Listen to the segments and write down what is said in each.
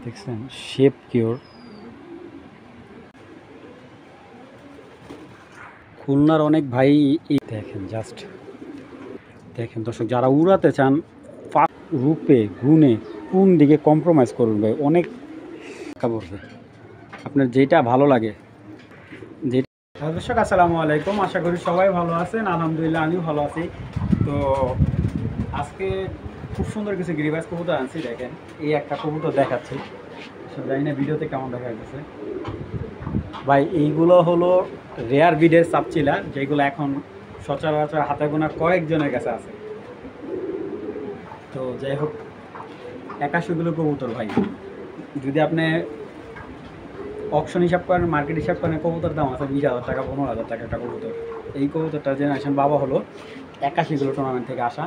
দেখছেন shape cure খুলনার অনেক ভাই এই দেখেন জাস্ট দেখেন দর্শক যারা উড়াতে চান রূপে গুণে কোন দিকে কম্প্রোমাইজ করুন ভাই অনেক টাকা পড়বে আপনার যেটা ভালো লাগে যেটা। দর্শক আসসালামু আলাইকুম, আশা করি সবাই ভালো আছেন। আলহামদুলিল্লাহ আমিও ভালো আছি। তো আজকে খুব সুন্দর কিছু গিরিবাজ কবুতর আনছি। দেখেন এই একটা কবুতর দেখাচ্ছি, জানি না ভিডিওতে কেমন দেখা যাচ্ছে ভাই। এইগুলো হলো রেয়ার ব্রিডের সাপচিলা, যেগুলো এখন সচরাচর হাতে গোনা কয়েকজনের কাছে আছে। তো যাই হোক 81গুলো কবুতর ভাই, যদি আপনি অকশন হিসাব করেন, মার্কেট হিসাব করেন, কবুতর দাম আছে 20,000 টাকা 15,000 টাকা একটা কবুতর। এই কবুতরটা জেনারেশন বাবা হলো 81গুলো টুর্নামেন্ট থেকে আসা।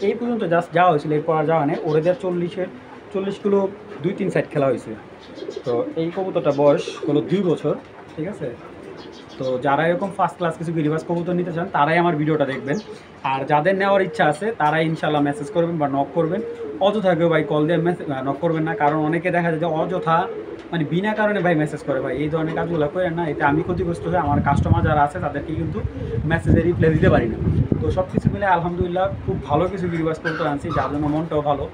এই পর্যন্ত জাস্ট যাওয়া হয়েছিল, এরপর আর যাওয়া নেই। ওদের 40 কিলো 2-3 সাইড খেলা হয়েছে। তো এই কবুতরটা বয়স হলো 2 বছর, ঠিক আছে। তো যারা এরকম ফার্স্ট ক্লাস কিছু গিরিবাজ কবুতর নিতে চান তারাই আমার ভিডিওটা দেখবেন। আর যাদের নেওয়ার ইচ্ছা আছে তারাই ইনশাল্লাহ মেসেজ করবেন বা নক করবেন। অযথা কেউ ভাই কল দিয়ে নক করবেন না, কারণ অনেকে দেখা যায় যে অযথা মানে বিনা কারণে ভাই মেসেজ করে। ভাই এই ধরনের কাজগুলো করেন না, এতে আমি ক্ষতিগ্রস্ত হয়ে আমার কাস্টমার যারা আছে তাদেরকে কিন্তু মেসেজে রিপ্লাই দিতে পারি না। তো সব কিছু মিলে আলহামদুলিল্লাহ খুব ভালো কিছু গিরিবাজ কবুতর আনছি, যার জন্য মনটাও ভালো।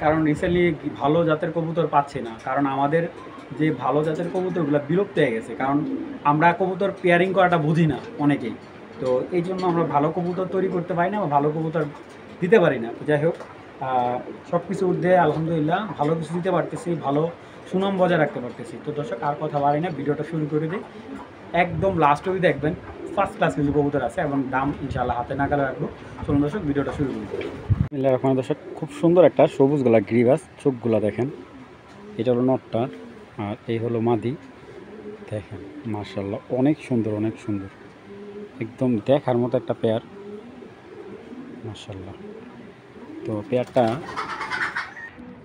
কারণ রিসেন্টলি ভালো জাতের কবুতর পাচ্ছি না, কারণ আমাদের যে ভালো জাতের কবুতরগুলো বিলুপ্ত হয়ে গেছে, কারণ আমরা কবুতর পেয়ারিং করাটা বুঝি না অনেকেই। তো এই জন্য আমরা ভালো কবুতর তৈরি করতে পারি না বা ভালো কবুতর দিতে পারি না। তো যাই হোক সব কিছু ঊর্ধ্বে আলহামদুলিল্লাহ ভালো কিছু দিতে পারতেছি, ভালো সুনাম বজায় রাখতে পারতেছি। তো দর্শক আর কথা বাড়ি না, ভিডিওটা শুরু করে দিই। একদম লাস্ট অবধি দেখবেন, ফার্স্ট ক্লাস কিছু কবুতর আছে এবং দাম ইনশাআল্লাহ হাতে নাগালে রাখবো। চলুন দর্শক ভিডিওটা শুরু করি। এখন দর্শক খুব সুন্দর একটা সবুজ গলা গ্রিবাস, চোখগুলা দেখেন। এটা হলো নটটা আর এই হলো মাদি। দেখেন মাশাআল্লাহ অনেক সুন্দর, অনেক সুন্দর, একদম দেখার মতো একটা পেয়ার মাশাআল্লাহ। তো পেয়ারটা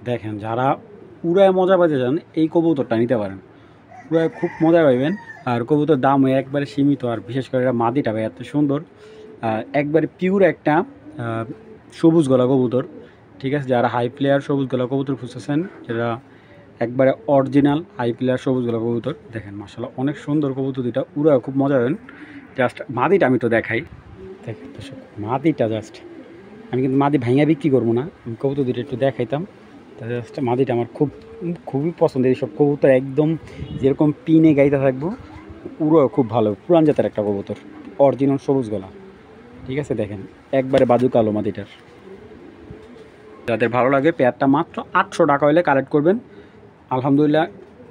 দেখেন, যারা উড়ায় মজা পাইতে চান এই কবুতরটা নিতে পারেন, উড়ায় খুব মজা পাইবেন। আর কবুতর দাম একবারে সীমিত, আর বিশেষ করে এটা মাদিটা ভাই এত সুন্দর, একবারে পিওর একটা সবুজ গলা কবুতর, ঠিক আছে। যারা হাই প্লেয়ার সবুজ গলা কবুতর খুঁজতেছেন, যারা একবারে অরিজিনাল হাই প্লেয়ার সবুজ গলা কবুতর, দেখেন মাশাআল্লাহ অনেক সুন্দর কবুতর দুইটা, উড়ায় খুব মজা পাবেন। জাস্ট মাদিটা আমি তো দেখাই, দেখেন দর্শক মাদিটা জাস্ট, আমি কিন্তু মাদি ভাঙা বিক্রি করবো না, আমি কবুতর দুইটা একটু দেখাইতাম। তা জাস্ট মাদিটা আমার খুবই পছন্দের। এইসব কবুতর একদম যেরকম পিনে গাইতে থাকবো, উড়ো খুব ভালো, পুরান জাতের একটা কবুতর, অরিজিনাল সবুজ গলা, ঠিক আছে। দেখেন একবারে বাজু কালো মাদিটার। যাদের ভালো লাগে পেয়ারটা মাত্র 800 টাকা হলে কালেক্ট করবেন। আলহামদুলিল্লাহ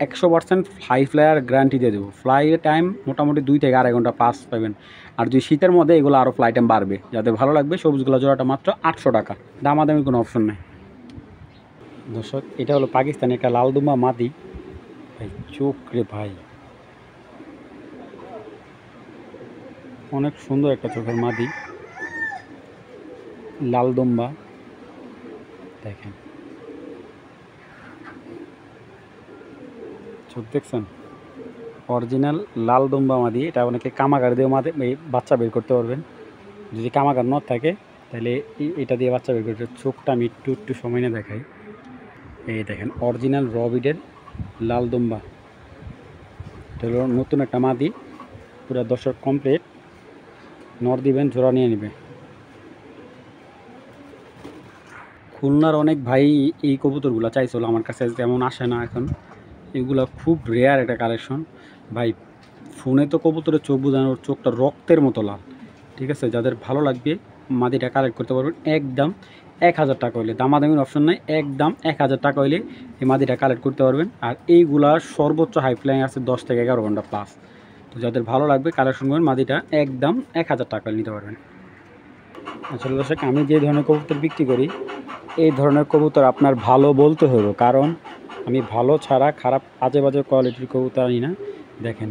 100% হাই ফ্লাইয়ার গ্যারান্টি দিয়ে দেবো। ফ্লাই টাইম মোটামুটি 2 থেকে 2.5 ঘন্টা পাস পাবেন। আর যদি শীতের মধ্যে এগুলো আরও ফ্লাই টাইম বাড়বে। যাদের ভালো লাগবে সবুজগুলো জোড়াটা মাত্র 800 টাকা, দামাদামি কোনো অপশন নেই। দর্শক এটা হলো পাকিস্তানি একটা লালদুম্বা মাদি ভাই, চোখ রে ভাই, অনেক সুন্দর একটা চোখের মাদি লালদুম্বা। দেখেন চোখ দেখছেন, অরিজিনাল লালদুম্বা মাদি। এটা অনেকে কামাগার দিয়ে মাদি বাচ্চা বের করতে পারবেন। যদি কামাগার ন থাকে তাহলে এটা দিয়ে বাচ্চা বের করতে। চোখটা আমি একটু সময় নিয়ে দেখাই। এই দেখেন অরিজিনাল রবিডের লালদুম্বা, এটা হলো নতুন একটা মাদি, পুরো দর্শক কমপ্লিট। নর দিবেন জোড়া নিয়ে নেবে। খুলনার অনেক ভাই এই কবুতরগুলো চাইছিল, আমার কাছে তেমন আসে না এখন। এগুলো খুব রেয়ার একটা কালেকশন ভাই। ফোনে তো কবুতরের চোখ বোঝানোর, চোখটা রক্তের মতো লাল, ঠিক আছে। যাদের ভালো লাগবে মাদিটা কালেক্ট করতে পারবেন। একদম 1000 টাকা হইলে, দামাদামির অপশন নাই, একদম 1000 টাকা হইলে এই মাদিটা কালেক্ট করতে পারবেন। আর এইগুলার সর্বোচ্চ হাই ফ্লাইং আছে 10 থেকে 11 ঘন্টা প্লাস। তো যাদের ভালো লাগবে কালেকশন করবেন, মাদিটা একদম 1000 টাকা নিতে পারবেন। আসলে দর্শক আমি যে ধরনের কবুতর বিক্রি করি, এই ধরনের কবুতর আপনার ভালো বলতে হবে, কারণ আমি ভালো ছাড়া খারাপ আজে বাজে কোয়ালিটির কবুতর আনি না। দেখেন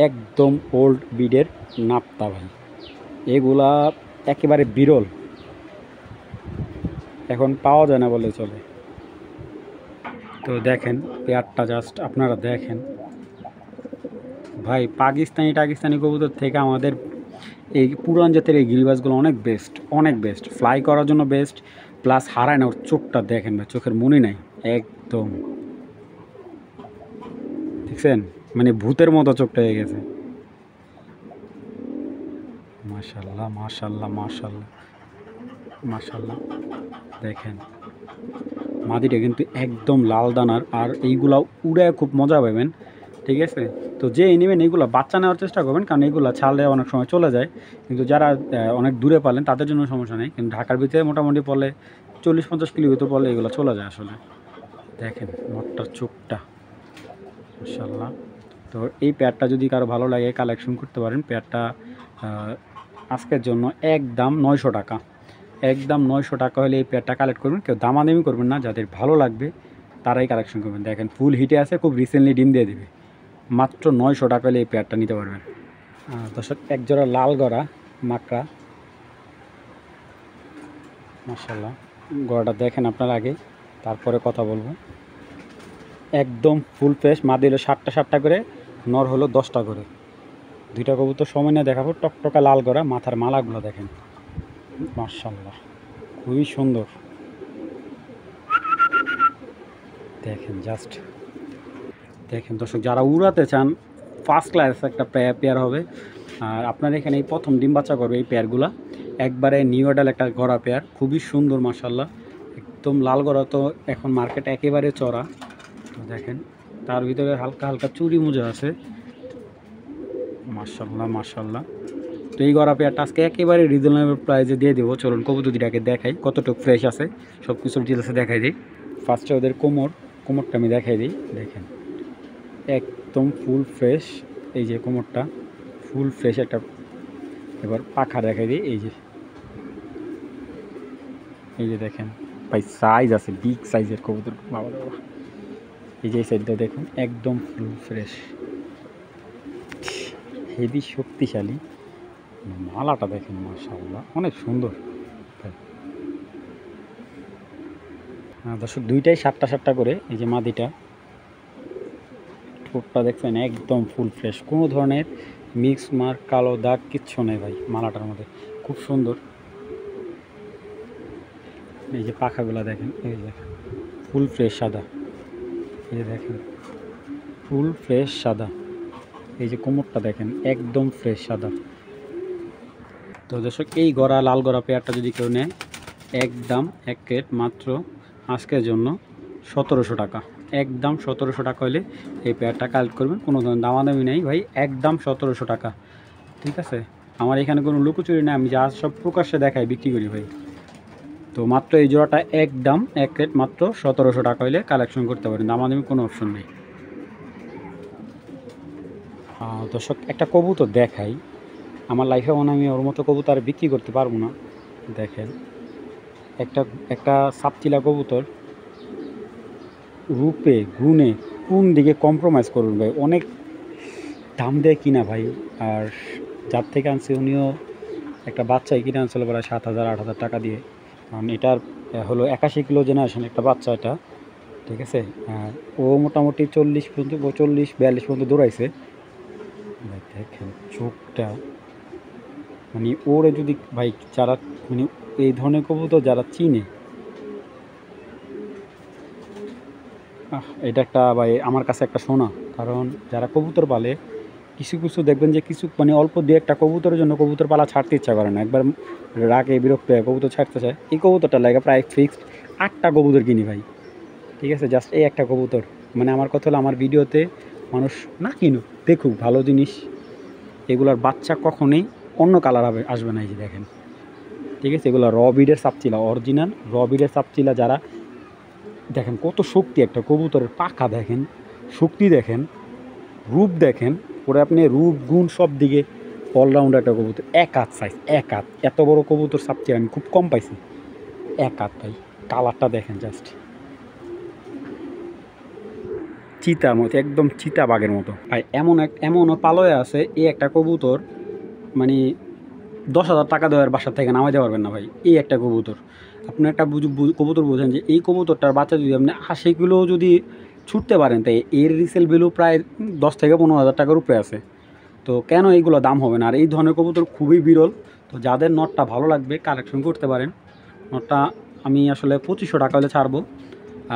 একদম ওল্ড ব্রিডের নাপ্তা ভাই, এগুলা একেবারে বিরল, এখন পাওয়া যায় না বলে চলে। তো দেখেন পেয়ারটা জাস্ট আপনারা দেখেন ভাই, পাকিস্তানি কবুতর থেকে আমাদের এই পুরান জাতের এই গিরিবাজগুলো অনেক বেস্ট, অনেক বেস্ট, ফ্লাই করার জন্য বেস্ট, প্লাস হারায় না, ওর চোখটা দেখেন ভাই, চোখের মনে নাই একদম, দেখছেন মানে ভূতের মতো চোখটা হয়ে গেছে। মাশাল্লাহ মাশাল্লাহ মাশাল্লাহ মাশাল্লাহ, দেখেন মাদিটা কিন্তু একদম লাল দানার, আর এইগুলা উড়ে খুব মজা পাবেন, ঠিক আছে। তো যে নেবেন এইগুলো বাচ্চা নেওয়ার চেষ্টা করবেন, কারণ এইগুলো ছাড়লে অনেক সময় চলে যায়, কিন্তু যারা অনেক দূরে পালেন তাদের জন্য সমস্যা নেই, কিন্তু ঢাকার ভিতরে মোটামুটি পড়লে 40-50 কিলো ভিতরে পড়লে এগুলো চলে যায় আসলে। দেখেন নটটার চোখটা মাশাল্লাহ। তো এই পেয়ারটা যদি কারো ভালো লাগে কালেকশন করতে পারেন, পেয়ারটা আজকের জন্য একদম 900 টাকা, একদম 900 টাকা হলে এই পেয়ারটা কালেক্ট করবেন। কেউ দামাদামি করবেন না, যাদের ভালো লাগবে তারাই কালেকশন করবেন। দেখেন ফুল হিটে আছে, খুব রিসেন্টলি ডিম দিয়ে দিবে, মাত্র 900 টাকা হলে এই পেয়ারটা নিতে পারবেন। দর্শক একজোড়া লাল গড়া মাকড়া মাশাল্লাহ, গড়াটা দেখেন আপনার আগে, তারপরে কথা বলবো। একদম ফুল ফ্রেশ, মাদি হলো 7টা করে, নর হলো 10টা করে। দুইটা কবুতর সময় নিয়ে দেখাবো। টকটকা লাল গড়া, মাথার মালাগুলো দেখেন মাশাল্লাহ, খুবই সুন্দর। দেখেন জাস্ট দেখেন দর্শক, যারা উড়াতে চান ফার্স্ট ক্লাস একটা পেয়ার হবে। আর আপনার এখানে এই প্রথম ডিম বাচ্চা করবে এই পেয়ারগুলো, একবারে নিউ অ্যাডাল একটা গড়া পেয়ার, খুবই সুন্দর মাশাল্লাহ, একদম লাল গড়া। তো এখন মার্কেট একেবারে চড়া, তো দেখেন তার ভিতরে হালকা হালকা চুরি মুজা আছে মাশাল্লাহ মাশাল্লাহ। তো এই গড়া পেয়ারটা আজকে একেবারে রিজনেবল প্রাইসে দিয়ে দেবো। চলুন কবুতর দুটাকে দেখাই কতটুকু ফ্রেশ আছে, সব কিছু ডিটেলসে দেখাই দিই। ফার্স্টে ওদের কোমরটা আমি দেখাই দিই। দেখেন একদম ফুল ফ্রেশ, এই যে কোমরটা ফুল ফ্রেশ একটা। এবার পাখা দেখাই দিই, এই যে দেখেন ভাই, সাইজ আছে বিগ সাইজের কবুতর, বাবা বাবা। এই যে এই সাইডটা দেখুন একদম ফুল ফ্রেশ, হেভি শক্তিশালী। মালাটা দেখেন মাশাআল্লাহ, অনেক সুন্দর। দর্শক দুইটাই 7টা করে। এই যে মাদিটা, ঠোঁটটা দেখছেন একদম ফুল ফ্রেশ, কোনো ধরনের মিক্স মার্ক কালো দাগ কিচ্ছু নেই ভাই মালাটার মধ্যে, খুব সুন্দর। এই যে পাখাগুলো দেখেন, এই যে ফুল ফ্রেশ সাদা, এই যে দেখেন ফুল ফ্রেশ সাদা। এই যে কোমরটা দেখেন একদম ফ্রেশ সাদা। তো দর্শক এই গড়া লাল গড়া পেয়ারটা যদি কেউ নেয়, একদম এক প্লেট মাত্র আজকের জন্য 1700 টাকা, একদম 1700 টাকা হলে এই পেয়ারটা কালেক্ট করবেন। কোনো ধরনের দামাদামি নেই ভাই, একদম 1700 টাকা, ঠিক আছে। আমার এখানে কোনো লুকোচুরি নেই, আমি যা সব প্রকাশ্যে দেখাই বিক্রি করি ভাই। তো মাত্র এই জোড়াটা একদম এক প্লেট মাত্র 1700 টাকা হলে কালেকশন করতে পারেন, দামাদামি কোনো অপশন নেই। দর্শক একটা কবুতর দেখাই, আমার লাইফে মনে আমি ওর মতো কবুতর বিক্রি করতে পারবো না। দেখেন একটা সাপচিলা কবুতর, রূপে গুণে কোন দিকে কম্প্রোমাইজ করবেন ভাই, অনেক দাম দেয় কিনা ভাই। আর যার থেকে আনছে উনিও একটা বাচ্চাই কিনে আনছিল প্রায় 7000-8000 টাকা দিয়ে, কারণ এটার হলো 81 কিলো জেনারেশন একটা বাচ্চা এটা, ঠিক আছে। ও মোটামুটি 40-42 পর্যন্ত দৌড়াইছে। দেখেন চোখটা, মানে ওরে যদি ভাই যারা মানে এই ধরনের কবুতর যারা চিনে, এটা একটা ভাই আমার কাছে একটা সোনা। কারণ যারা কবুতর পালে কিছু দেখবেন যে কিছু মানে অল্প দিয়ে একটা কবুতরের জন্য কবুতর পালা ছাড়তে ইচ্ছা করে না, একবার রাগে বিরক্ত হয়ে কবুতর ছাড়তে চায়। এই কবুতরটা লাগে প্রায় ফিক্সড 8টা কবুতর কিনি ভাই, ঠিক আছে, জাস্ট এই একটা কবুতর। মানে আমার কথা হলো আমার ভিডিওতে মানুষ না কিনুক, দেখুক ভালো জিনিস, এগুলার বাচ্চা কখনোই অন্য কালার আসবে না। এই যে দেখেন, ঠিক আছে, এগুলো র বিডের সাপচিলা, অরিজিনাল র বিডের সাপচিলা। যারা দেখেন কত শক্তি একটা কবুতরের, পাখা দেখেন, শক্তি দেখেন, রূপ দেখেন, পরে আপনি রূপ গুণ সব দিকে অলরাউন্ডার একটা কবুতর। এক হাত সাইজ, এক হাত, এত বড় কবুতর সাপচিলা আমি খুব কম পাইছি। এক হাত ভাই, কালারটা দেখেন জাস্ট চিতার মতো, একদম চিতা বাঘের মতো ভাই। এমনও পালয়ে আছে এই একটা কবুতর, মানে 10,000 টাকা দেওয়ার বাসার থেকে নামাই দিতে পারবেন না ভাই। এই একটা কবুতর, আপনি একটা কবুতর বোঝেন যে এই কবুতরটার বাচ্চা যদি আপনি 80 কিলো যদি ছুটতে পারেন, তাই এর রিসেল ভ্যালু প্রায় 10,000-15,000 টাকার উপরে আছে। তো কেন এইগুলো দাম হবে না? আর এই ধরনের কবুতর খুবই বিরল। তো যাদের নটটা ভালো লাগবে কালেকশন করতে পারেন। নটটা আমি আসলে 2500 টাকা হলে ছাড়বো।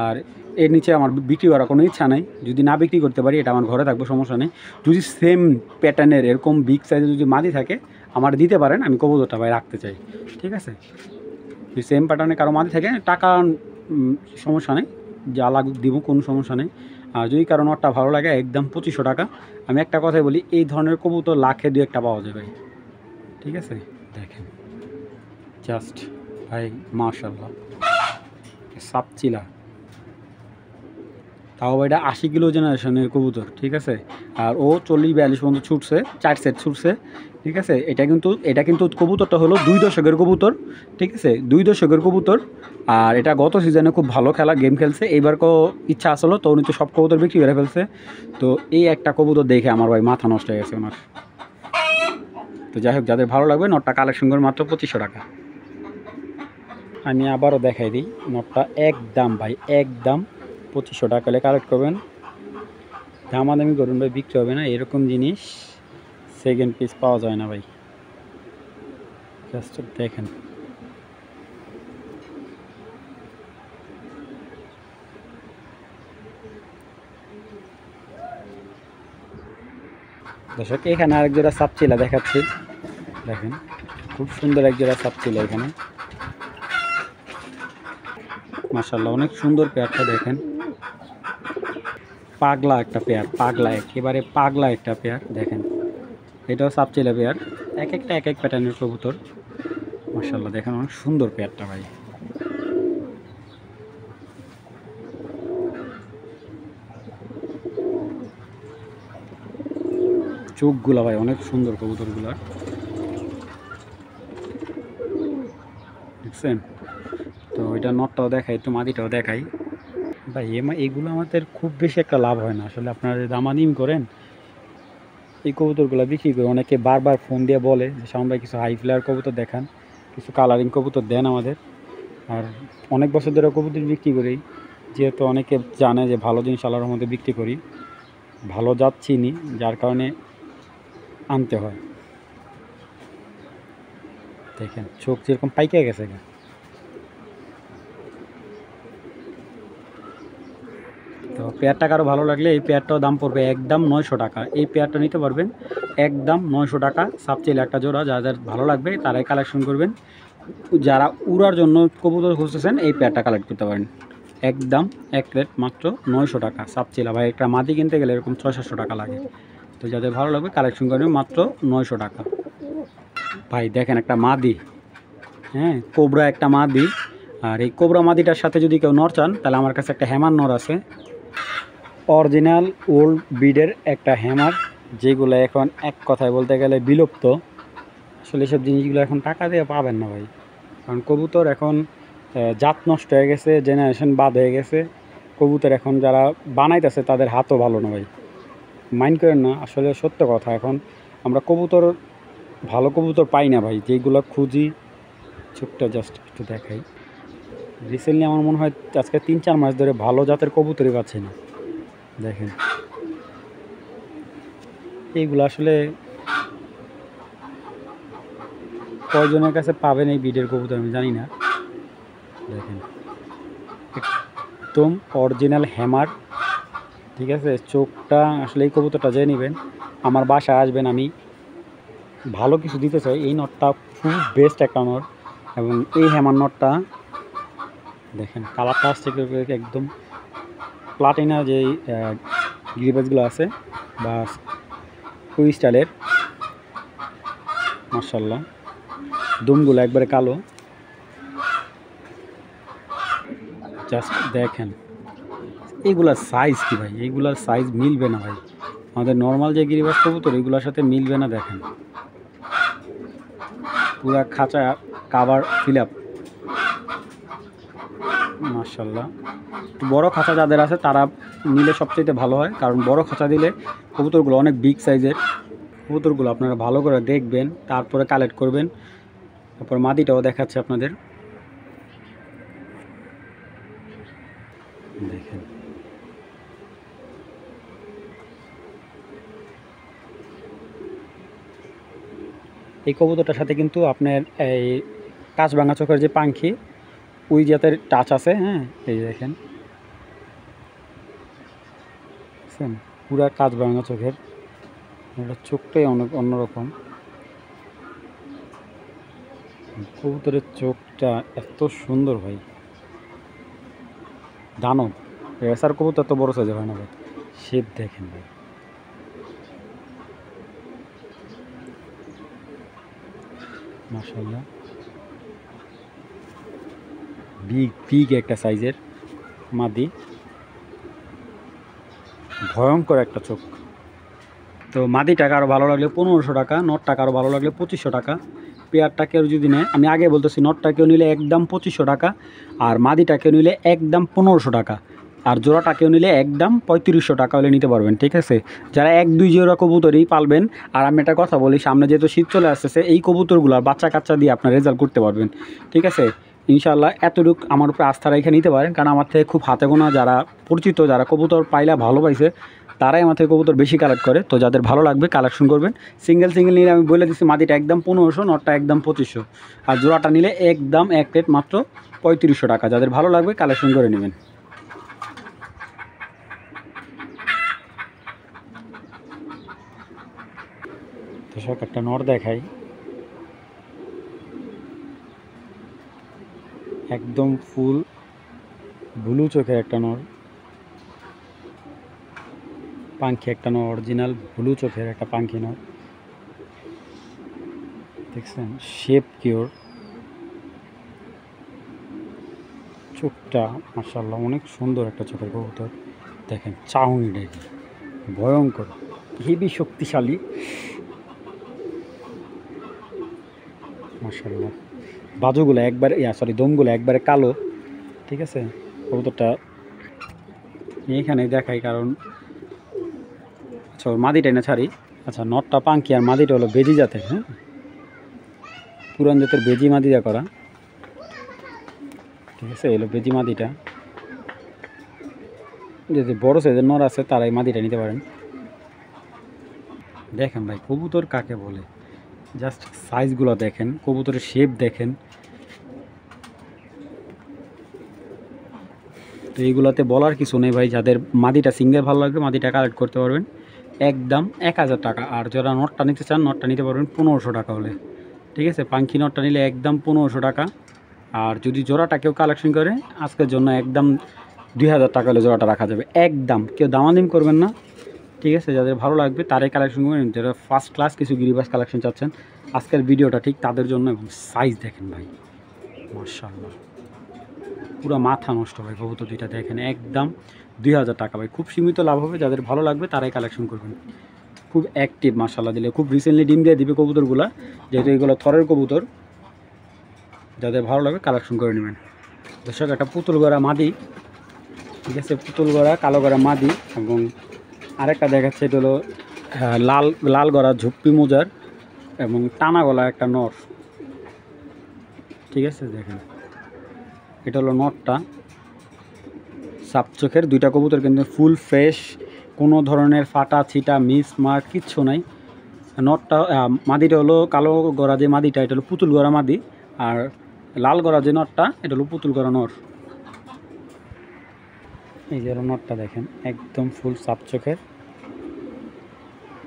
আর এর নিচে আমার বিক্রি করার কোনো ইচ্ছা নাই। যদি না বিক্রি করতে পারি এটা আমার ঘরে থাকবে, সমস্যা নেই। যদি সেম প্যাটার্নের এরকম বিগ সাইজের যদি মাদি থাকে আমার দিতে পারেন, আমি কবুতরটা ভাই রাখতে চাই, ঠিক আছে? যদি সেম প্যাটার্নে কারো মাদি থাকে টাকা সমস্যা নেই, যা লাগ দিব, কোনো সমস্যা নেই। আর যদি কারো নটটা ভালো লাগে একদম 2500 টাকা। আমি একটা কথাই বলি, এই ধরনের কবুতর লাখে 2-1টা পাওয়া যায় ভাই, ঠিক আছে? দেখেন জাস্ট ভাই মাশাআল্লাহ, সাপচিলা, তাও এটা 80 কিলো জেনারেশনের কবুতর, ঠিক আছে? আর ও 40-42 পর্যন্ত ছুটছে, 4 সেট ছুটছে, ঠিক আছে? এটা কিন্তু কবুতরটা হলো 2 দশকের কবুতর, ঠিক আছে? 2 দশকের কবুতর। আর এটা গত সিজনে খুব ভালো গেম খেলছে। এইবারকেও ইচ্ছা আসলো তো উনি তো সব কবুতর বিক্রি করে ফেলছে। তো এই একটা কবুতর দেখে আমার ভাই মাথা নষ্ট হয়ে গেছে ওনার। তো যাই হোক, যাদের ভালো লাগবে নটটা কালেকশন করে মাত্র 2500 টাকা। আমি আবারও দেখাই দিই, নটটা একদম ভাই একদম 2500 টাকা হলে কালেক্ট করবেন। দামাদামি করুন ভাই, বিক্রি হবে না, এরকম জিনিস সেকেন্ড পিস পাওয়া যায় না ভাই। জাস্ট দেখেন, দর্শক এখানে আরেক জোড়া সাপচিলা দেখাচ্ছি, দেখেন খুব সুন্দর এক জোড়া সাপচিলা এখানে, মাশাআল্লাহ অনেক সুন্দর পেয়ারটা দেখেন, পাগলা একটা পেয়ার, পাগলা একেবারে পাগলা একটা পেয়ার দেখেন। এটাও সাপচিলা পেয়ার, এক একটা এক এক প্যাটার্নের কবুতর, মাশাআল্লাহ দেখেন অনেক সুন্দর পেয়ারটা ভাই। চোখগুলা ভাই অনেক সুন্দর কবুতরগুলা, দেখছেন? তো এটা নটটাও দেখাই, একটু মাদিটাও দেখাই ভাই। এইগুলো আমাদের খুব বেশি একটা লাভ হয় না আসলে, আপনারা যদি দামাদামি করেন এই কবুতরগুলো বিক্রি করে, অনেকে বারবার ফোন দিয়ে বলে যে শাওন ভাই কিছু হাই ফ্লায়ার কবুতর দেখান, কিছু কালারিং কবুতর দেন আমাদের। আর অনেক বছর ধরে কবুতর বিক্রি করি, যেহেতু অনেকে জানে যে ভালো জিনিস আল্লাহর মধ্যে বিক্রি করি, ভালো জাত চিনি, যার কারণে আনতে হয়। দেখেন চোখ যেরকম পাইকে গেছে। তো পেয়ারটা কারো ভালো লাগলে এই পেয়ারটাও দাম পড়বে একদম 900 টাকা। এই পেয়ারটা নিতে পারবেন একদম 900 টাকা। সাপচিল একটা জোড়া, যাদের ভালো লাগবে তারাই কালেকশন করবেন। যারা উড়ার জন্য কবুতর খুঁজতেছেন এই পেয়ারটা কালেক্ট করতে পারেন, একদম এক রেট মাত্র 900 টাকা। সাপচিলা ভাই একটা মাদি কিনতে গেলে এরকম 600-700 টাকা লাগে। তো যাদের ভালো লাগবে কালেকশন করবেন মাত্র 900 টাকা। ভাই দেখেন একটা মাদি, হ্যাঁ কোবরা একটা মাদি। আর এই কোবরা মাদিটার সাথে যদি কেউ নর চান তাহলে আমার কাছে একটা হ্যামার নর আছে, অরিজিনাল ওল্ড ব্রিডের একটা হ্যামার, যেগুলো এখন এক কথায় বলতে গেলে বিলুপ্ত। আসলে এসব জিনিসগুলো এখন টাকা দিয়ে পাবেন না ভাই, কারণ কবুতর এখন জাত নষ্ট হয়ে গেছে, জেনারেশন বাদ হয়ে গেছে। কবুতর এখন যারা বানাইতেছে তাদের হাতও ভালো না ভাই, মাইন্ড করেন না, আসলে সত্য কথা। এখন আমরা কবুতর ভালো কবুতর পাই না ভাই, যেগুলো খুঁজি। চোখটা জাস্ট একটু দেখাই, রিসেন্টলি আমার মনে হয় আজকে 3-4 মাস ধরে ভালো জাতের কবুতরই পাচ্ছি না। দেখেন এইগুলো আসলে কয়জনের কাছে পাবেন এই ব্রিডের কবুতর আমি জানি না। দেখেন একদম অরিজিনাল হ্যামার, ঠিক আছে? চোখটা আসলে এই কবুতরটা যে নেবেন আমার বাসায় আসবেন, আমি ভালো কিছু দিতে চাই। এই নটটা খুব বেস্ট একটা নট, এবং এই হ্যামার নটটা দেখেন কালারটা আসছে একদম প্লাটিনা, যেই গিরিবাজগুলো আছে বা কুই স্টাইলের, মাশাআল্লাহ দুমগুলো একবারে কালো। জাস্ট দেখেন এইগুলার সাইজ কি ভাই, এইগুলার সাইজ মিলবে না ভাই আমাদের নর্মাল যে গিরিবাজ কবুতর এগুলোর সাথে মিলবে না। দেখেন পুরা খাঁচা কাভার ফিল আপ, মাশাআল্লাহ। বড় খাঁচা যাদের আছে তারা নিলে সবচেয়ে ভালো হয়, কারণ বড় খাঁচা দিলে কবুতরগুলো অনেক বিগ সাইজের। কবুতরগুলো আপনারা ভালো করে দেখবেন, তারপরে কালেক্ট করবেন। তারপর মাদিটাও দেখাচ্ছে আপনাদের, দেখেন এই কবুতরটার সাথে কিন্তু আপনার এই কাঁচভাঙা চোখের যে পাখি ওই জাতের টাচ আছে। হ্যাঁ, এই দেখেন বুঝছেন, পুরা কাজ ভাঙা চোখের, এটা চোখটাই অনেক অন্যরকম। কবুতরের চোখটা এত সুন্দর ভাই, দানব। রেসার কবুতর এত বড় সাইজের হয় না ভাই, শেপ দেখেন ভাই, মাশাআল্লাহ, বিগ বিগ একটা সাইজের মাদি, ভয়ঙ্কর একটা চোখ। তো মাদিটাকে আরও ভালো লাগলে 1500 টাকা, নটটাকে আরও ভালো লাগলে 2500 টাকা। পেয়ারটা কেউ যদি নেয়, আমি আগে বলতেছি, নটটা কেউ নিলে একদম 2500 টাকা, আর মাদিটা কেউ নিলে একদম 1500 টাকা, আর জোড়াটা কেউ নিলে একদম 3500 টাকা হলে নিতে পারবেন। ঠিক আছে, যারা 1-2 জোড়া কবুতরই পালবেন, আর আমি একটা কথা বলি, সামনে যেহেতু শীত চলে আসতেছে, এই কবুতরগুলো বাচ্চা কাচ্চা দিয়ে আপনার রেজাল্ট করতে পারবেন। ঠিক আছে, ইনশাআল্লাহ এতটুকু আমার উপরে আস্থা রেখে নিতে পারেন, কারণ আমার থেকে খুব হাতে গোনা যারা পরিচিত, যারা কবুতর পাইলা ভালো পাইছে, তারাই আমার থেকে কবুতর বেশি কালেক্ট করে। তো যাদের ভালো লাগবে কালেকশন করবেন। সিঙ্গেল নিলে আমি বলে দিচ্ছি, মাদিটা একদম 1500, নটটা একদম 2500, আর জোড়াটা নিলে একদম এক রেট মাত্র 3500 টাকা। যাদের ভালো লাগবে কালেকশন করে নেবেন। দর্শক একটা নর দেখাই, একদম ফুল ব্লু চোখের একটা নর, পাঙ্খি একটা নর, অরিজিনাল ব্লু চোখের একটা পাঙ্খি নর, দেখছেন শেপ কিওর, চোখটা মাশাআল্লাহ অনেক সুন্দর একটা চোখের কবুতর। দেখেন চাউনি দেখি ভয়ঙ্কর, হেবি শক্তিশালী, মাশাআল্লাহ। বাজুগুলো একবারে দমগুলো একবারে কালো। ঠিক আছে, কবুতরটা এখানে দেখাই, কারণ আচ্ছা মাদিটা না ছাড়ি। আচ্ছা, নটটা পাঙ্কি আর মাদিটা হলো বেজি জাতের। হ্যাঁ, পুরান জাতের বেজি মাদিটা করা। ঠিক আছে, এলো বেজি মাদিটা। যদি বড় সাইজের নর আছে তারা এই মাদিটা নিতে পারেন। দেখেন ভাই কবুতর কাকে বলে, জাস্ট সাইজগুলো দেখেন, কবুতরের শেপ দেখেন। তো এইগুলোতে বলার কিছু নেই ভাই, যাদের মাদিটা সিঙ্গেল ভালো লাগবে মাদিটা কালেক্ট করতে পারবেন একদম 1000 টাকা। আর যারা নটটা নিতে চান নটটা নিতে পারবেন 1500 টাকা হলে। ঠিক আছে, পাঙ্কি নটটা নিলে একদম 1500 টাকা। আর যদি জোড়াটা কেউ কালেকশন করে আজকের জন্য একদম 2000 টাকা হলে জোড়াটা রাখা যাবে একদম, কেউ দামাদামি করবেন না। ঠিক আছে, যাদের ভালো লাগবে তারাই কালেকশন করবেন। যারা ফার্স্ট ক্লাস কিছু গিরিবাস কালেকশন চাচ্ছেন, আজকের ভিডিওটা ঠিক তাদের জন্য। এবং সাইজ দেখেন ভাই, মাশাআল্লাহ, পুরো মাথা নষ্ট ভাই। কবুতর দুইটা দেখেন একদম 2000 টাকা ভাই, খুব সীমিত লাভ হবে। যাদের ভালো লাগবে তারাই কালেকশন করবেন। খুব অ্যাক্টিভ মাশাআল্লাহ, দিলে খুব রিসেন্টলি ডিম দিয়ে দিবে কবুতরগুলো, যেহেতু এগুলো থরের কবুতর। যাদের ভালো লাগবে কালেকশন করে নেবেন। দর্শক একটা পুতুল গড়া মাদি, ঠিক আছে, পুতুল গড়া কালো গড়া মাদি। এবং আরেকটা দেখাচ্ছে, এটা হলো লাল গড়া ঝুপ্পি মোজার এবং টানা গলা একটা নর। ঠিক আছে, দেখেন এটা হলো নটটা, সাপ চোখের দুইটা কবুতর, কিন্তু ফুল ফ্রেশ, কোনো ধরনের ফাটা ছিটা মিস মার্ক কিচ্ছু নাই। নটটা মাদিটা হলো কালো গড়া যে মাদিটা, এটা হলো পুতুল গড়া মাদি। আর লাল গড়া যে নটটা, এটা হলো পুতুল গড়া নর। এই যে নটটা দেখেন একদম ফুল সাপ চোখের,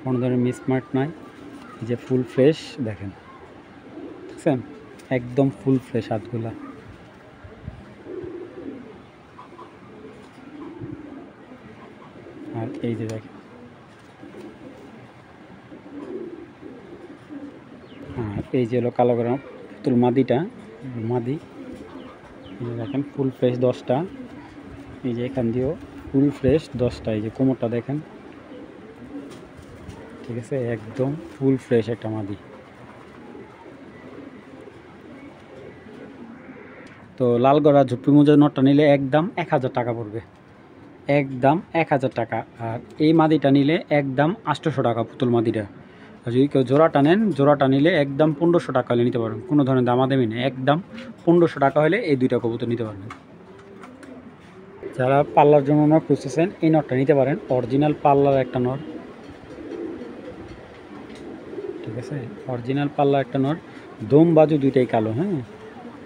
কোনো ধরনের মিসমার্ক নাই। এই যে ফুল ফ্রেশ দেখেন, দেখছেন একদম ফুল ফ্রেশ হাতগুলা। আর এই যে দেখেন, আর এই যে হলো কালো গরম পুতুল মাদিটা, মাদি। এই যে দেখেন ফুল ফ্রেশ 10টা। এই যে এখান দিয়েও ফুল ফ্রেশ 10টা। এই যে কোমরটা দেখেন, ঠিক আছে, একদম ফুল ফ্রেশ একটা মাদি। তো লাল গড়া ঝুপ্পি মোজা নটটা নিলে একদম 1000 টাকা পড়বে, একদম 1000 টাকা। আর এই মাদিটা নিলে একদম 800 টাকা পুতুল মাদিটা। আর যদি কেউ জোড়াটা নেন, জোড়াটা নিলে একদম 1500 টাকা হলে নিতে পারবেন, কোনো ধরনের দামাদামি নেই, একদম 1500 টাকা হলে এই দুইটা কবুতর নিতে পারবেন। যারা পাল্লার জন্য নর খুঁজতেছেন এই নটটা নিতে পারেন, অরিজিনাল পাল্লার একটা নর। ঠিক আছে, অরিজিনাল পাল্লা একটা নর, দম বাজু দুইটাই কালো। হ্যাঁ,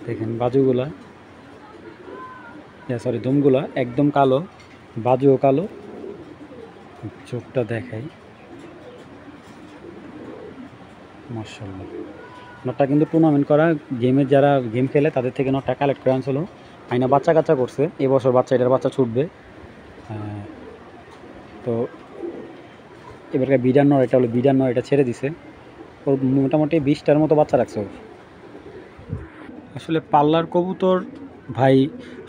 দেখেন বাজুগুলা সরি দুমগুলা একদম কালো, বাজুও কালো। চোখটা দেখাই, মাশাআল্লাহ। নটটা কিন্তু টুর্নামেন্ট করা, গেমের যারা গেম খেলে তাদের থেকে নটটা কালেক্ট করে আনছিল। আইনা বাচ্চা কাচ্চা করছে, এবছর এটার বাচ্চা ছুটবে। তো এবারকার বিডার নর, এটা হলো বিডার নর, এটা ছেড়ে দিছে। ওর মোটামুটি 20টার মতো বাচ্চা রাখছে ওর। আসলে পাল্লার কবুতর ভাই,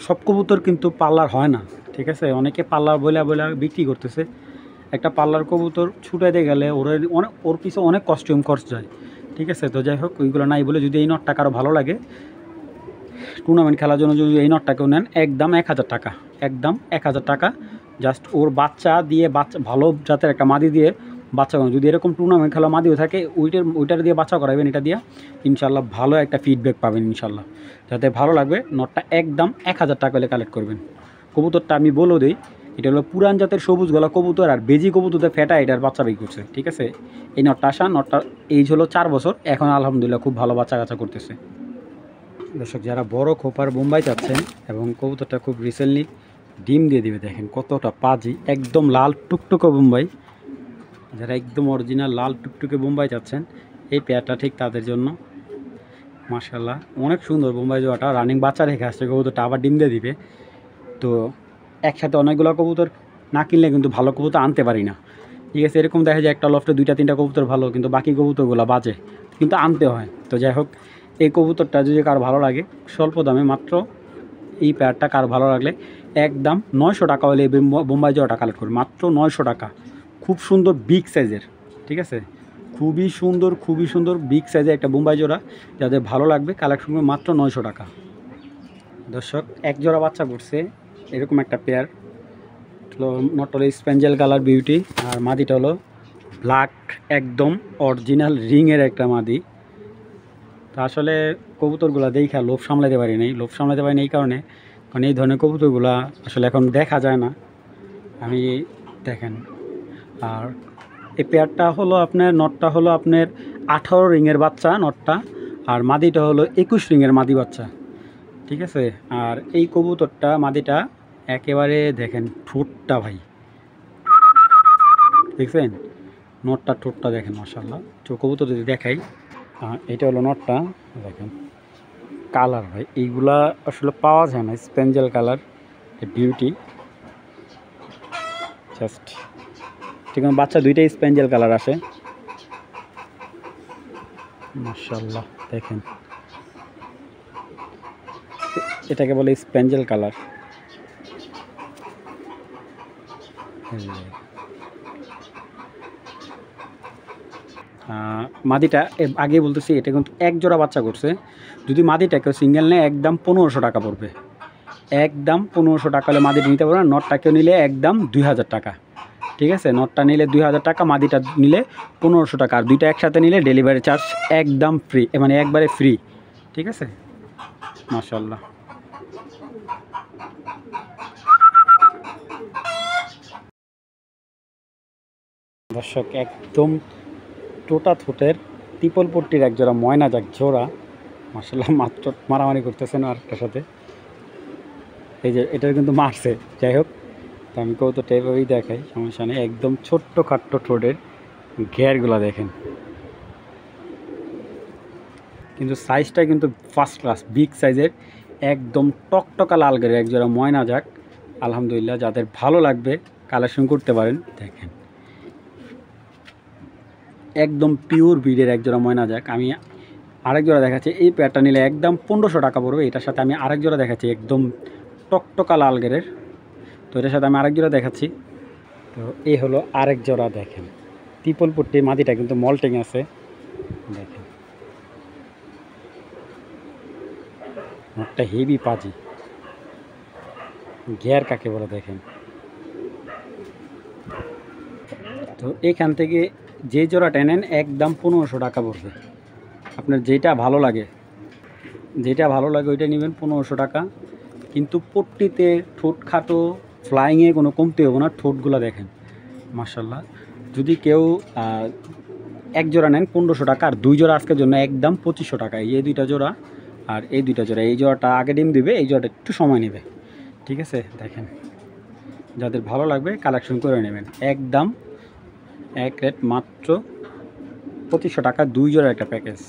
সব কবুতর কিন্তু পাল্লার হয় না, ঠিক আছে? অনেকে পাল্লার বইলা বিক্রি করতেছে। একটা পাল্লার কবুতর ছুটাইতে গেলে ওর পিছনে অনেক কস্টিউম খরচ যায়, ঠিক আছে? তো যাই হোক, ওইগুলো নাই বলে যদি এই নটটা কারো ভালো লাগে টুর্নামেন্ট খেলার জন্য, যদি এই নটটাকেও নেন, একদম 1000 টাকা, একদম 1000 টাকা। জাস্ট ওর বাচ্চা দিয়ে, বাচ্চা ভালো জাতের একটা মাদি দিয়ে বাচ্চা করান। যদি এরকম টুর্নামেন্ট খেলা মাদিও থাকে, ওইটার দিয়ে বাচ্চা করাবেন, এটা দিয়ে ইনশাল্লাহ ভালো একটা ফিডব্যাক পাবেন ইনশাল্লাহ। যাতে ভালো লাগবে, নটটা একদম 1000 টাকা হলে কালেক্ট করবেন। কবুতরটা আমি বলে দিই, এটা হলো পুরান জাতের সবুজ গলা কবুতর, আর বেজি কবুতরতে ফেটা এটার বাচ্চা বের করছে, ঠিক আছে? এই নটটা নটটার এইজ হলো 4 বছর, এখন আলহামদুলিল্লাহ খুব ভালো বাচ্চা কাচ্চা করতেছে। দর্শক, যারা বড় খোপার বোম্বাই চাচ্ছেন এবং কবুতরটা খুব রিসেন্টলি ডিম দিয়ে দিবে, দেখেন কতটা পাজি, একদম লাল টুকটুকে বোম্বাই। যারা একদম অরিজিনাল লাল টুকটুকে বোম্বাই চাচ্ছেন, এই পেয়ারটা ঠিক তাদের জন্য। মাশাআল্লাহ, অনেক সুন্দর বোম্বাই জোড়াটা, রানিং বাচ্চা রেখে আসছে। কবুতরটা আবার ডিম দিয়ে দিবে। তো একসাথে অনেকগুলো কবুতর না কিনলে কিন্তু ভালো কবুতর আনতে পারি না, ঠিক আছে? এরকম দেখা যায় একটা লফটে 2-3টা কবুতর ভালো, কিন্তু বাকি কবুতরগুলো বাজে, কিন্তু আনতে হয়। তো যাই হোক, এই কবুতরটা যদি কারো ভালো লাগে, স্বল্প দামে মাত্র এই পেয়ারটা কারো ভালো লাগলে একদম 900 টাকা হলে এই বোম্বাই জোড়াটা কালেক্ট করবে, মাত্র 900 টাকা। খুব সুন্দর বিগ সাইজের, ঠিক আছে? খুবই সুন্দর বিগ সাইজের একটা বোম্বাই জোড়া, যাদের ভালো লাগবে কালেকশন করবে মাত্র 900 টাকা। দর্শক, এক জোড়া বাচ্চা করছে এরকম একটা পেয়ার, হলো নট হলো স্পেঞ্জেল কালার বিউটি, আর মাদিটা হলো ব্ল্যাক, একদম অরিজিনাল রিংয়ের একটা মাদি। তো আসলে কবুতরগুলো দেখা লোভ সামলাতে পারি নাই, এই কারণে, কারণ এই ধরনের কবুতরগুলো আসলে এখন দেখা যায় না। আমি দেখেন, আর এই পেয়ারটা হলো আপনার, নটটা হলো আপনার 18 রিংয়ের বাচ্চা নটটা, আর মাদিটা হলো 21 রিংয়ের মাদি বাচ্চা, ঠিক আছে? আর এই কবুতরটা মাদিটা একেবারে দেখেন ঠোঁটটা ভাই, দেখছেন নটটা ঠোঁটটা দেখেন মাশাআল্লাহ। তো কবুতর যদি দেখাই, এটা হলো নটটা, দেখেন কালার ভাই, এইগুলা আসলে পাওয়া যায় না, স্পেঞ্জেল কালার বিউটি জাস্ট, ঠিক আছে? বাচ্চা দুইটাই স্পেঞ্জেল কালার আসে, মাশাআল্লাহ। দেখেন এটাকে বলে স্পেঞ্জেল কালার। মাদিটা আগে বলতেছি, এটা কিন্তু এক জোড়া বাচ্চা করছে। যদি মাদিটাকেও সিঙ্গেল নেয় একদম 1500 টাকা পড়বে, একদম 1500 টাকা হলে মাদিটা নিতে পারবে না। নটটাকেও নিলে একদম 2000 টাকা, ঠিক আছে? নটটা নিলে 2000 টাকা, মাদিটা নিলে 1500 টাকা, আর দুইটা একসাথে নিলে ডেলিভারি চার্জ একদম ফ্রি, মানে একবারে ফ্রি, ঠিক আছে? মাশাআল্লাহ। দর্শক, একদম টোটা ঠোঁটের ত্রিপল পট্টির এক জোড়া ময়না যাক জোড়া, মাশাআল্লাহ, মাত্র মারামারি করতেছে না আরেকটার সাথে। এই যে এটার কিন্তু মারছে, যাই হোক, তো আমি কৌতুকটা এভাবেই দেখাই, সমস্যা নেই। একদম ছোট্ট খাট্টো ঠোঁটের ঘেরগুলো দেখেন, কিন্তু সাইজটা কিন্তু ফার্স্ট ক্লাস বিগ সাইজের, একদম টকটকা লাল গের এক জোড়া ময়না যাক। আলহামদুলিল্লাহ, যাদের ভালো লাগবে কালেকশন করতে পারেন। দেখেন একদম পিওর ব্রিডের এক জোড়া ময়না যাক। আমি আরেক জোড়া দেখাচ্ছি, এই পেয়ারটা নিলে একদম 1500 টাকা পড়বে। এটার সাথে আমি আরেক জোড়া দেখাচ্ছি একদম টকটকা লাল গেরের, তো এটার সাথে আমি আরেক জোড়া দেখাচ্ছি। তো এই হলো আরেক জোড়া, দেখেন ত্রিপল পট্টি, মাদিটা কিন্তু মল্টিং আছে, দেখেন একটা হেভি পাজি, ঘের কাকে বলে দেখেন। তো এখান থেকে যে জোড়াটা নেন একদম 1500 টাকা পড়বে। আপনার যেটা ভালো লাগে ওইটা নেবেন 1500 টাকা। কিন্তু পট্টিতে ঠোঁট খাটো, ফ্লাইংয়ে কোনো কমতে হবে না। ঠোঁটগুলো দেখেন মাশাআল্লাহ। যদি কেউ এক জোড়া নেন 1500 টাকা, আর দুই জোড়া আজকের জন্য একদম 2500 টাকা। এই দুইটা জোড়া আর এই দুইটা জোড়া, এই জোড়াটা আগে ডিম দিবে, এই জোড়াটা একটু সময় নেবে, ঠিক আছে, দেখেন যাদের ভালো লাগবে কালেকশন করে নেবেন। একদম এক রেট মাত্র 2500 টাকা 2 জোড়ার একটা প্যাকেজ।